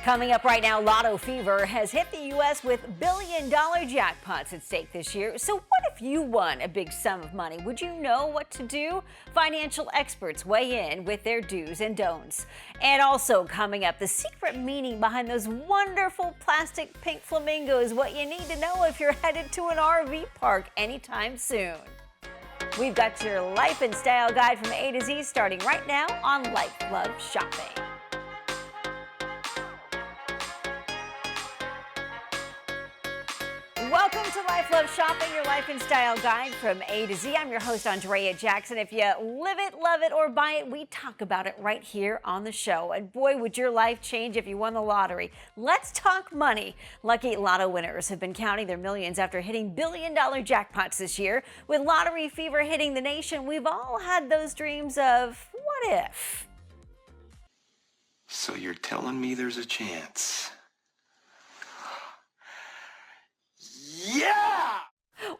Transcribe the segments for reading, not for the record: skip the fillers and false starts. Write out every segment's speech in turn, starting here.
Coming up right now, Lotto fever has hit the U.S. with billion-dollar jackpots at stake this year. So what if you won a big sum of money? Would you know what to do? Financial experts weigh in with their do's and don'ts. And also coming up, the secret meaning behind those wonderful plastic pink flamingos, what you need to know if you're headed to an RV park anytime soon. We've got your life and style guide from A to Z starting right now on Life Love Shopping. Welcome to Life Love Shopping, your life and style guide from A to Z. I'm your host, Andrea Jackson. If you live it, love it, or buy it, we talk about it right here on the show. And boy, would your life change if you won the lottery. Let's talk money. Lucky Lotto winners have been counting their millions after hitting billion-dollar jackpots this year. With lottery fever hitting the nation, we've all had those dreams of what if? So you're telling me there's a chance? Yeah!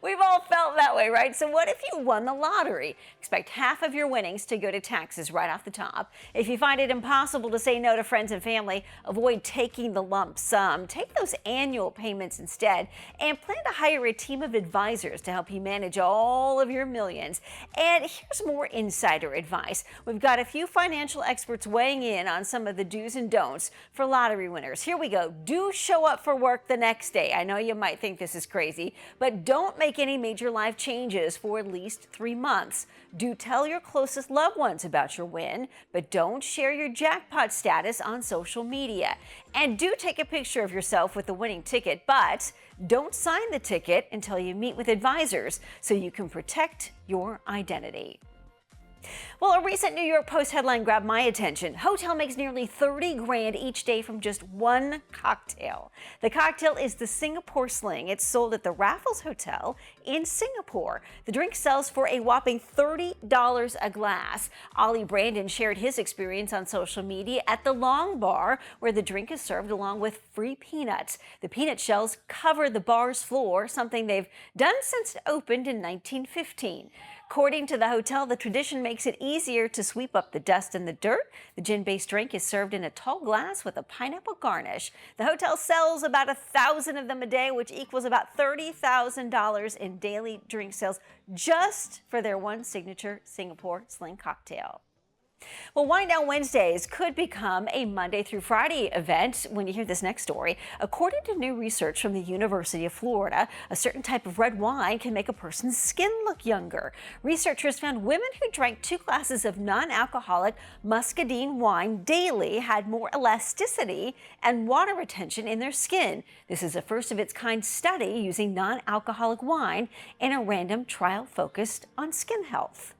We've all felt that way, right? So what if you won the lottery? Expect half of your winnings to go to taxes right off the top. If you find it impossible to say no to friends and family, avoid taking the lump sum. Take those annual payments instead and plan to hire a team of advisors to help you manage all of your millions. And here's more insider advice. We've got a few financial experts weighing in on some of the do's and don'ts for lottery winners. Here we go. Do show up for work the next day. I know you might think this is crazy, but don't make any major life changes for at least 3 months. Do tell your closest loved ones about your win, but don't share your jackpot status on social media. And do take a picture of yourself with the winning ticket, but don't sign the ticket until you meet with advisors so you can protect your identity. Well, a recent New York Post headline grabbed my attention. Hotel makes nearly 30 grand each day from just one cocktail. The cocktail is the Singapore Sling. It's sold at the Raffles Hotel in Singapore. The drink sells for a whopping $30 a glass. Ollie Brandon shared his experience on social media at the Long Bar, where the drink is served along with free peanuts. The peanut shells cover the bar's floor, something they've done since it opened in 1915. According to the hotel, the tradition makes it easier to sweep up the dust and the dirt. The gin-based drink is served in a tall glass with a pineapple garnish. The hotel sells about 1,000 of them a day, which equals about $30,000 in daily drink sales just for their one signature Singapore Sling cocktail. Well, Wind Down Wednesdays could become a Monday through Friday event when you hear this next story. According to new research from the University of Florida, a certain type of red wine can make a person's skin look younger. Researchers found women who drank 2 glasses of non-alcoholic muscadine wine daily had more elasticity and water retention in their skin. This is a first of its kind study using non-alcoholic wine in a random trial focused on skin health.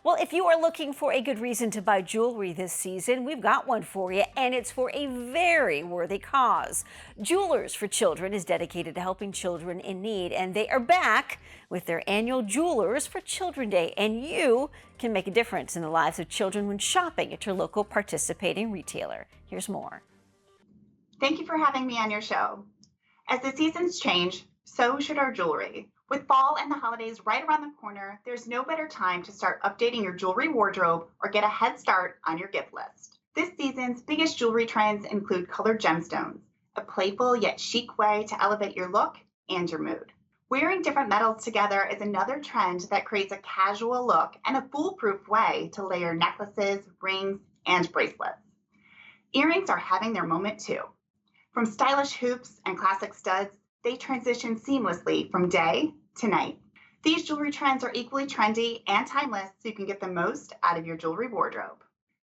Well, if you are looking for a good reason to buy jewelry this season, we've got one for you, and it's for a very worthy cause. Jewelers for Children is dedicated to helping children in need, and they are back with their annual Jewelers for Children Day, and you can make a difference in the lives of children when shopping at your local participating retailer. Here's more. Thank you for having me on your show. As the seasons change, so should our jewelry. With fall and the holidays right around the corner, there's no better time to start updating your jewelry wardrobe or get a head start on your gift list. This season's biggest jewelry trends include colored gemstones, a playful yet chic way to elevate your look and your mood. Wearing different metals together is another trend that creates a casual look and a foolproof way to layer necklaces, rings, and bracelets. Earrings are having their moment too. From stylish hoops and classic studs, they transition seamlessly from day to night. These jewelry trends are equally trendy and timeless, so you can get the most out of your jewelry wardrobe.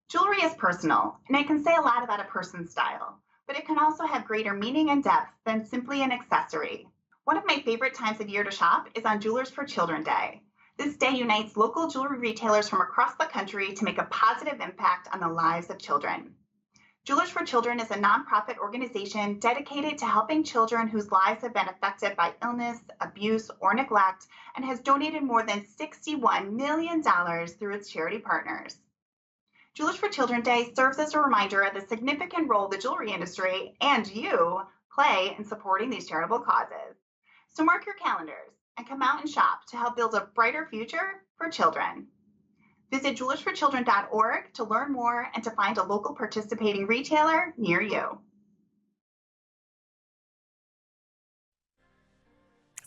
Jewelry is personal, and it can say a lot about a person's style, but it can also have greater meaning and depth than simply an accessory. One of my favorite times of year to shop is on Jewelers for Children Day. This day unites local jewelry retailers from across the country to make a positive impact on the lives of children. Jewelers for Children is a nonprofit organization dedicated to helping children whose lives have been affected by illness, abuse, or neglect, and has donated more than $61 million through its charity partners. Jewelers for Children Day serves as a reminder of the significant role the jewelry industry and you play in supporting these charitable causes. So mark your calendars and come out and shop to help build a brighter future for children. Visit jewelersforchildren.org to learn more and to find a local participating retailer near you.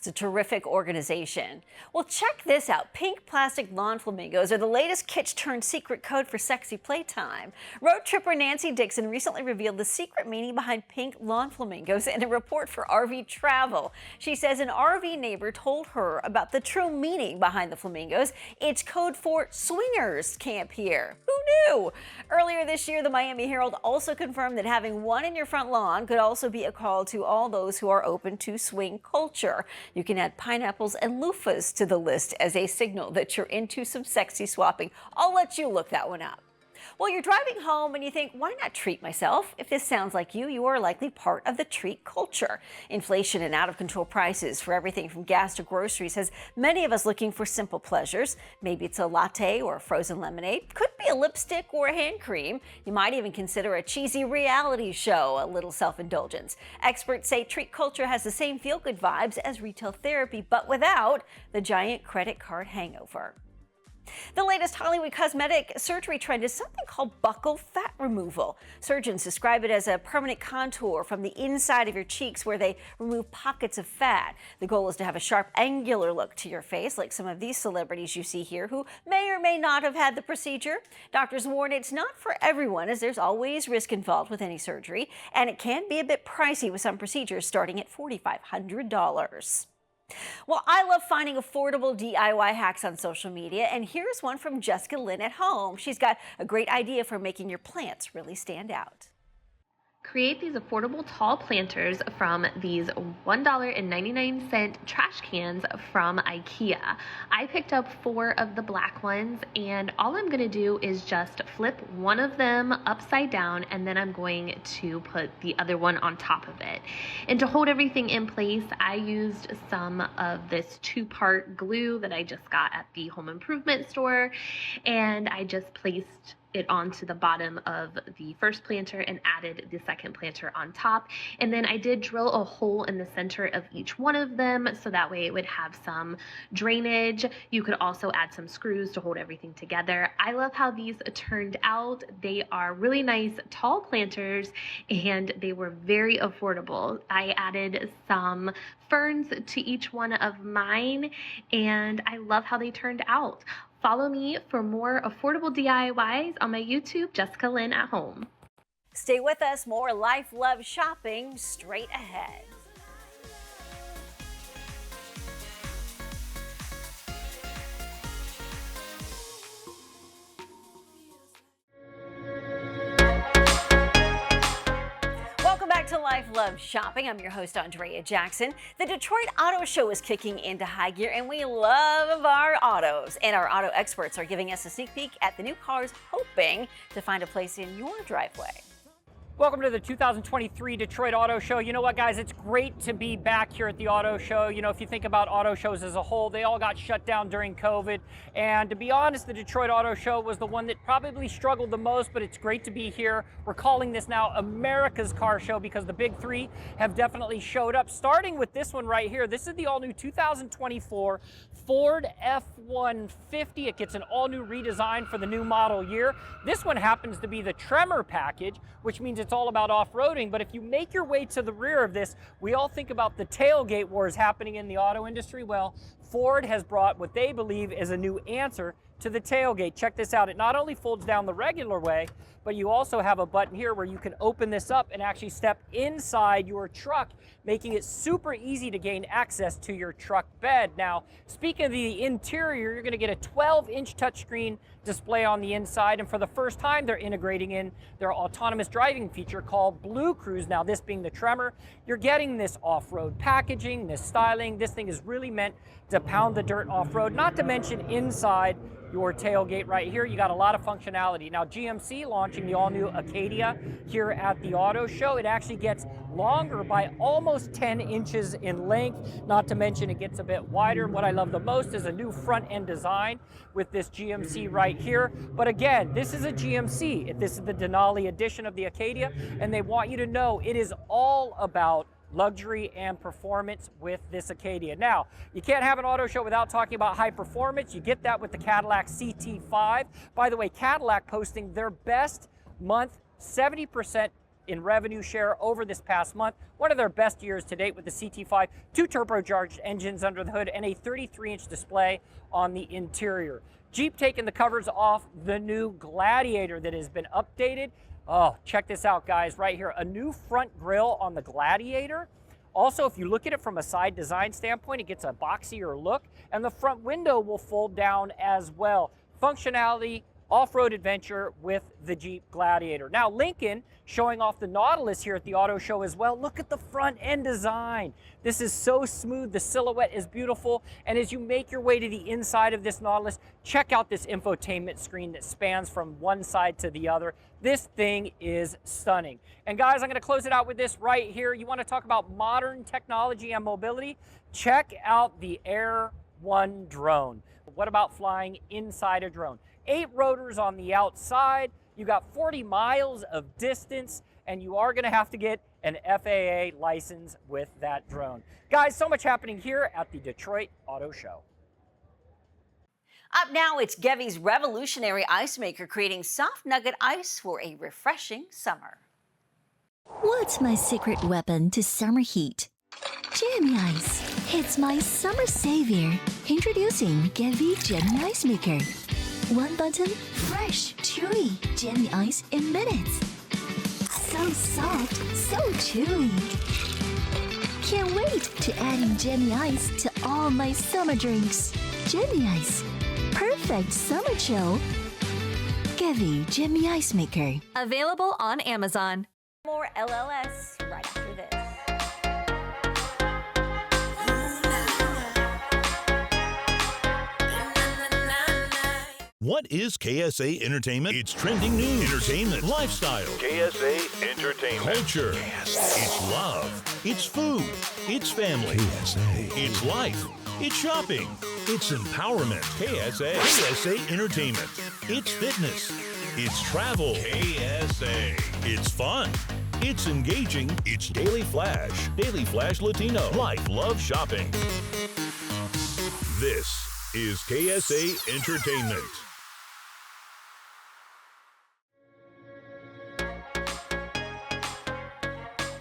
It's a terrific organization. Well, check this out. Pink plastic lawn flamingos are the latest kitsch-turned-secret code for sexy playtime. Road tripper Nancy Dixon recently revealed the secret meaning behind pink lawn flamingos in a report for RV Travel. She says an RV neighbor told her about the true meaning behind the flamingos. It's code for swingers camp here. Who knew? Earlier this year, the Miami Herald also confirmed that having one in your front lawn could also be a call to all those who are open to swing culture. You can add pineapples and loofahs to the list as a signal that you're into some sexy swapping. I'll let you look that one up. Well, you're driving home and you think, why not treat myself? If this sounds like you are likely part of the treat culture. Inflation and out-of-control prices for everything from gas to groceries has many of us looking for simple pleasures. Maybe it's a latte or a frozen lemonade. Could be a lipstick or a hand cream. You might even consider a cheesy reality show, a little self-indulgence. Experts say treat culture has the same feel-good vibes as retail therapy, but without the giant credit card hangover. The latest Hollywood cosmetic surgery trend is something called buccal fat removal. Surgeons describe it as a permanent contour from the inside of your cheeks where they remove pockets of fat. The goal is to have a sharp, angular look to your face, like some of these celebrities you see here who may or may not have had the procedure. Doctors warn it's not for everyone, as there's always risk involved with any surgery, and it can be a bit pricey with some procedures starting at $4,500. Well, I love finding affordable DIY hacks on social media, and here's one from Jessica Lynn at home. She's got a great idea for making your plants really stand out. Create these affordable tall planters from these $1.99 trash cans from IKEA. I picked up 4 of the black ones, and all I'm going to do is just flip one of them upside down, and then I'm going to put the other one on top of it. And to hold everything in place, I used some of this 2-part glue that I just got at the home improvement store, and I just placed it onto the bottom of the first planter and added the second planter on top. And then I did drill a hole in the center of each one of them so that way it would have some drainage. You could also add some screws to hold everything together. I love how these turned out. They are really nice tall planters and they were very affordable. I added some ferns to each one of mine and I love how they turned out. Follow me for more affordable DIYs on my YouTube, Jessica Lynn at Home. Stay with us, more Life Love shopping straight ahead. Welcome back to Life Love Shopping. I'm your host, Andrea Jackson. The Detroit Auto Show is kicking into high gear, and we love our autos. And our auto experts are giving us a sneak peek at the new cars, hoping to find a place in your driveway. Welcome to the 2023 Detroit Auto Show. You know what, guys? It's great to be back here at the auto show. You know, if you think about auto shows as a whole, they all got shut down during COVID. And to be honest, the Detroit Auto Show was the one that probably struggled the most, but it's great to be here. We're calling this now America's Car Show because the big three have definitely showed up, starting with this one right here. This is the all-new 2024 Ford F-150. It gets an all-new redesign for the new model year. This one happens to be the Tremor package, which means it's all about off-roading. But if you make your way to the rear of this, we all think about the tailgate wars happening in the auto industry. Well, Ford has brought what they believe is a new answer to the tailgate. Check this out. It not only folds down the regular way, but you also have a button here where you can open this up and actually step inside your truck, making it super easy to gain access to your truck bed. Now, speaking of the interior, you're going to get a 12-inch touchscreen display on the inside, and for the first time, they're integrating in their autonomous driving feature called Blue Cruise. Now, this being the Tremor, you're getting this off-road packaging, this styling. This thing is really meant to pound the dirt off-road, not to mention inside your tailgate right here. You got a lot of functionality. Now, GMC launching the all-new Acadia here at the auto show. It actually gets longer by almost 10 inches in length, not to mention it gets a bit wider. What I love the most is a new front end design with this GMC right here. But again, this is a GMC. This is the Denali edition of the Acadia, and they want you to know it is all about luxury and performance with this Acadia. Now, you can't have an auto show without talking about high performance. You get that with the Cadillac CT5. By the way, Cadillac posting their best month, 70% in revenue share over this past month. One of their best years to date with the CT5, 2 turbocharged engines under the hood, and a 33-inch display on the interior. Jeep taking the covers off the new Gladiator that has been updated. Oh, check this out, guys, right here. A new front grille on the Gladiator. Also, if you look at it from a side design standpoint, it gets a boxier look, and the front window will fold down as well. Functionality, off-road adventure with the Jeep Gladiator. Now, Lincoln showing off the Nautilus here at the auto show as well. Look at the front end design. This is so smooth. The silhouette is beautiful. And as you make your way to the inside of this Nautilus, check out this infotainment screen that spans from one side to the other. This thing is stunning. And guys, I'm going to close it out with this right here. You want to talk about modern technology and mobility? Check out the Air One drone. What about flying inside a drone? 8 rotors on the outside. You got 40 miles of distance, and you are going to have to get an FAA license with that drone. Guys, so much happening here at the Detroit Auto Show. Up now, it's Gevy's revolutionary ice maker creating soft nugget ice for a refreshing summer. What's my secret weapon to summer heat? Jammy Ice. It's my summer savior. Introducing Gevy Jammy Ice Maker. One button, fresh, chewy Jammy Ice in minutes. So soft, so chewy. Can't wait to add in Jammy Ice to all my summer drinks. Jammy Ice. Perfect summer chill. Gevy Jammy Ice Maker. Available on Amazon. More LLS right after this. What is KSA Entertainment? It's trending news, entertainment, lifestyle. KSA Entertainment. Culture. It's love. It's food. It's family. KSA. It's life. It's shopping. It's empowerment. KSA. KSA Entertainment. It's fitness. It's travel. KSA. It's fun. It's engaging. It's Daily Flash. Daily Flash Latino. Life, love, shopping. This is KSA Entertainment.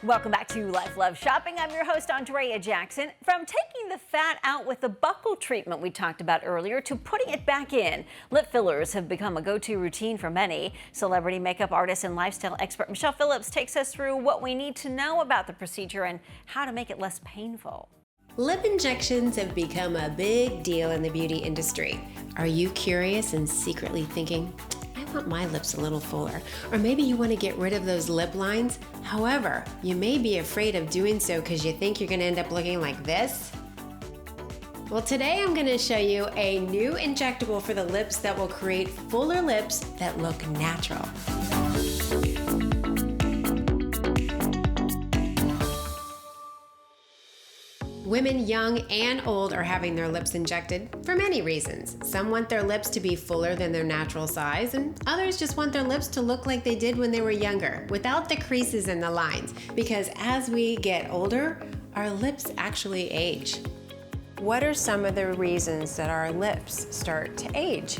Welcome back to Life, Love, Shopping. I'm your host, Andrea Jackson. From taking the fat out with the buccal treatment we talked about earlier to putting it back in, lip fillers have become a go-to routine for many. Celebrity makeup artist and lifestyle expert Michelle Phillips takes us through what we need to know about the procedure and how to make it less painful. Lip injections have become a big deal in the beauty industry. Are you curious and secretly thinking, I want my lips a little fuller? Or maybe you want to get rid of those lip lines? However, you may be afraid of doing so because you think you're going to end up looking like this. Well, today I'm going to show you a new injectable for the lips that will create fuller lips that look natural. Women young and old are having their lips injected for many reasons. Some want their lips to be fuller than their natural size, and others just want their lips to look like they did when they were younger, without the creases and the lines, because as we get older, our lips actually age. What are some of the reasons that our lips start to age?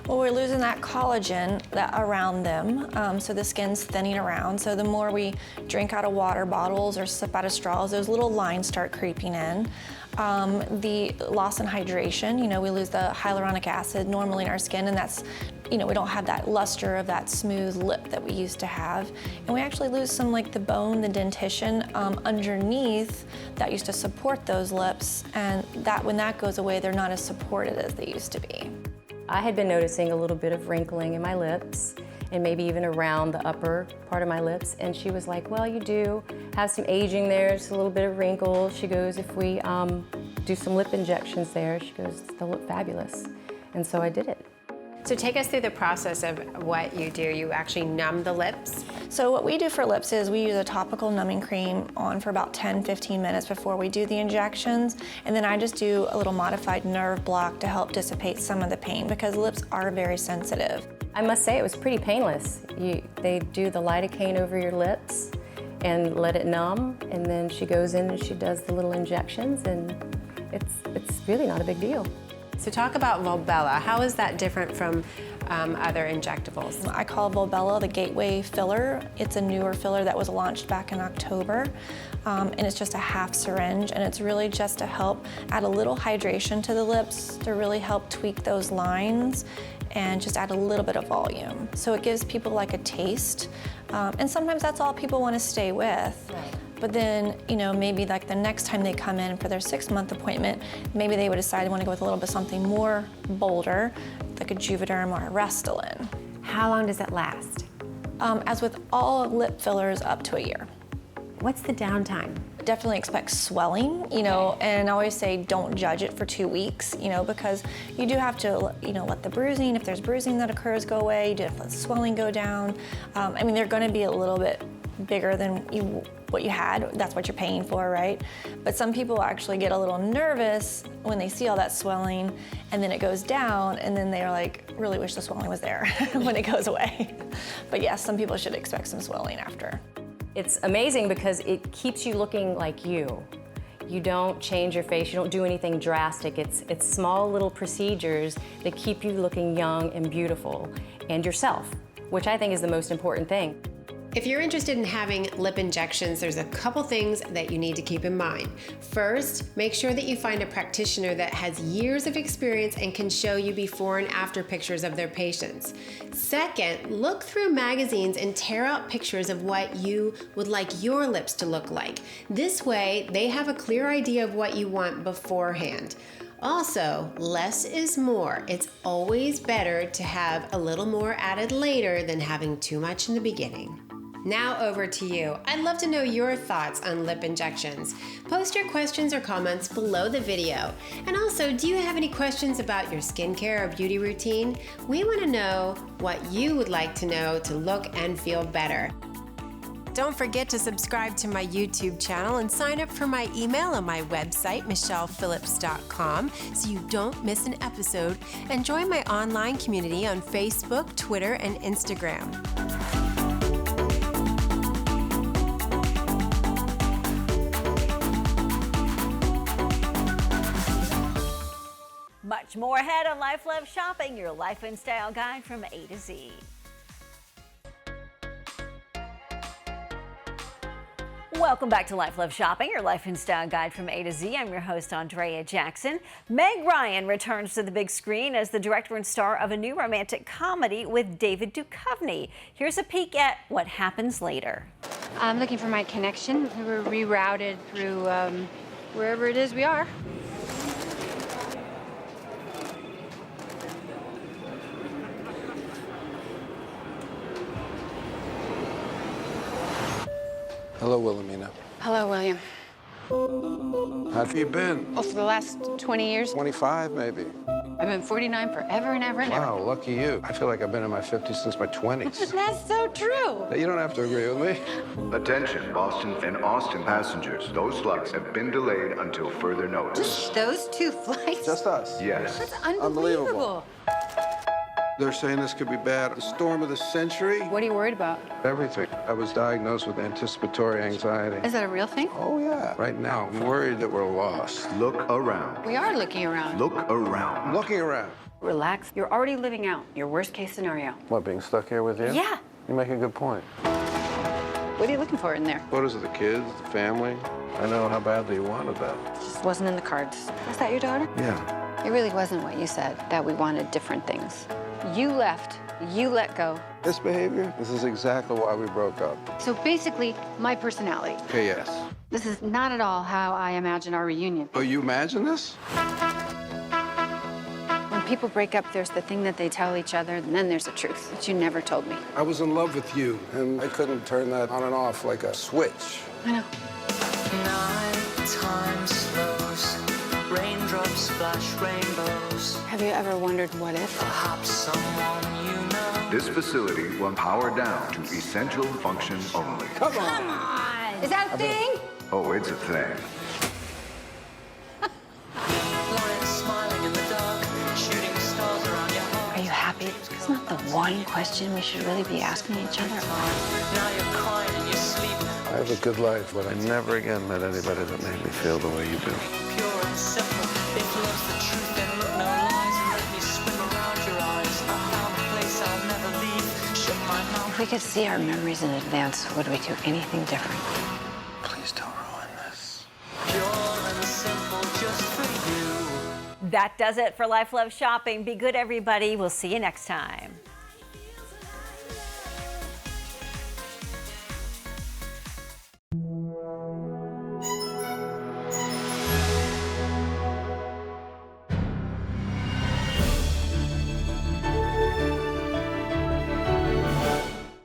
Well, we're losing that collagen around them, so the skin's thinning around. So the more we drink out of water bottles or sip out of straws, those little lines start creeping in. The loss in hydration, we lose the hyaluronic acid normally in our skin, and that's, we don't have that luster of that smooth lip that we used to have. And we actually lose some like the bone, the dentition underneath that used to support those lips, and that when that goes away, they're not as supported as they used to be. I had been noticing a little bit of wrinkling in my lips and maybe even around the upper part of my lips. And she was like, well, you do have some aging there, just a little bit of wrinkles. She goes, if we do some lip injections there, she goes, they'll look fabulous. And so I did it. So take us through the process of what you do. You actually numb the lips? So what we do for lips is we use a topical numbing cream on for about 10-15 minutes before we do the injections. And then I just do a little modified nerve block to help dissipate some of the pain because lips are very sensitive. I must say it was pretty painless. They do the lidocaine over your lips and let it numb. And then she goes in and she does the little injections, and it's really not a big deal. So talk about Volbella. How is that different from other injectables. I call Volbella the gateway filler. It's a newer filler that was launched back in October, and it's just a half syringe, and it's really just to help add a little hydration to the lips to really help tweak those lines and just add a little bit of volume. So it gives people like a taste, and sometimes that's all people want to stay with. Right. But then, you know, maybe like the next time they come in for their 6-month appointment, maybe they would decide they want to go with a little bit something more bolder, like a Juvederm or a Restylane. How long does it last? As with all lip fillers, up to a year. What's the downtime? Definitely expect swelling, you know, and I always say don't judge it for 2 weeks, you know, because you do have to, you know, let the bruising, if there's bruising that occurs, go away. You do have to let the swelling go down. I mean, they're going to be a little bit bigger than what you had. That's what you're paying for, right? But some people actually get a little nervous when they see all that swelling, and then it goes down, and then they're like, really wish the swelling was there when it goes away. But yes, some people should expect some swelling after. It's amazing because it keeps you looking like you. You don't change your face, you don't do anything drastic. It's small little procedures that keep you looking young and beautiful and yourself, which I think is the most important thing. If you're interested in having lip injections, there's a couple things that you need to keep in mind. First, make sure that you find a practitioner that has years of experience and can show you before and after pictures of their patients. Second, look through magazines and tear out pictures of what you would like your lips to look like. This way, they have a clear idea of what you want beforehand. Also, less is more. It's always better to have a little more added later than having too much in the beginning. Now over to you. I'd love to know your thoughts on lip injections. Post your questions or comments below the video. And also, do you have any questions about your skincare or beauty routine? We want to know what you would like to know to look and feel better. Don't forget to subscribe to my YouTube channel and sign up for my email on my website, michellephillips.com, so you don't miss an episode. And join my online community on Facebook, Twitter, and Instagram. Much more ahead on Life Love Shopping, your life and style guide from A to Z. Welcome back to Life Love Shopping, your life and style guide from A to Z. I'm your host, Andrea Jackson. Meg Ryan returns to the big screen as the director and star of a new romantic comedy with David Duchovny. Here's a peek at what happens later. I'm looking for my connection. We were rerouted through wherever it is we are. Hello, Wilhelmina. Hello, William. How have you been? Oh, for the last 20 years? 25, maybe. I've been 49 forever and ever and ever. Wow, lucky you. I feel like I've been in my 50s since my 20s. That's so true. You don't have to agree with me. Attention, Boston and Austin passengers. Those flights have been delayed until further notice. Just those 2 flights? Just us. Yes. That's unbelievable. They're saying this could be bad. The storm of the century. What are you worried about? Everything. I was diagnosed with anticipatory anxiety. Is that a real thing? Oh, yeah. Right now, I'm worried that we're lost. Look around. We are looking around. Look around. I'm looking around. Relax. You're already living out your worst case scenario. What, being stuck here with you? Yeah. You make a good point. What are you looking for in there? Photos of the kids, the family. I know how badly you wanted that. It just wasn't in the cards. Was that your daughter? Yeah. It really wasn't what you said, that we wanted different things. You left, you let go. This behavior, this is exactly why we broke up. So basically, my personality. Okay, yes. This is not at all how I imagine our reunion. Oh, you imagine this? When people break up, there's the thing that they tell each other, and then there's the truth that you never told me. I was in love with you, and I couldn't turn that on and off like a switch. I know. Nighttime slows, raindrops splash rainbows. Have you ever wondered what if? Perhaps someone you know. This facility will power down to essential function only. Come on! Is that a thing? Oh, it's a thing. Lions smiling in the dark, shooting stars around your heart. Are you happy? It's not the one question we should really be asking each other. Now you're crying in your sleep. I have a good life, but I never again met anybody that made me feel the way you do. Pure and simple. If love's the truth, then look no lies and let me swim around your eyes. I found a place we could see our memories in advance, would we do anything different? Please don't ruin this. Pure and simple just for you. That does it for Life Love Shopping. Be good, everybody. We'll see you next time.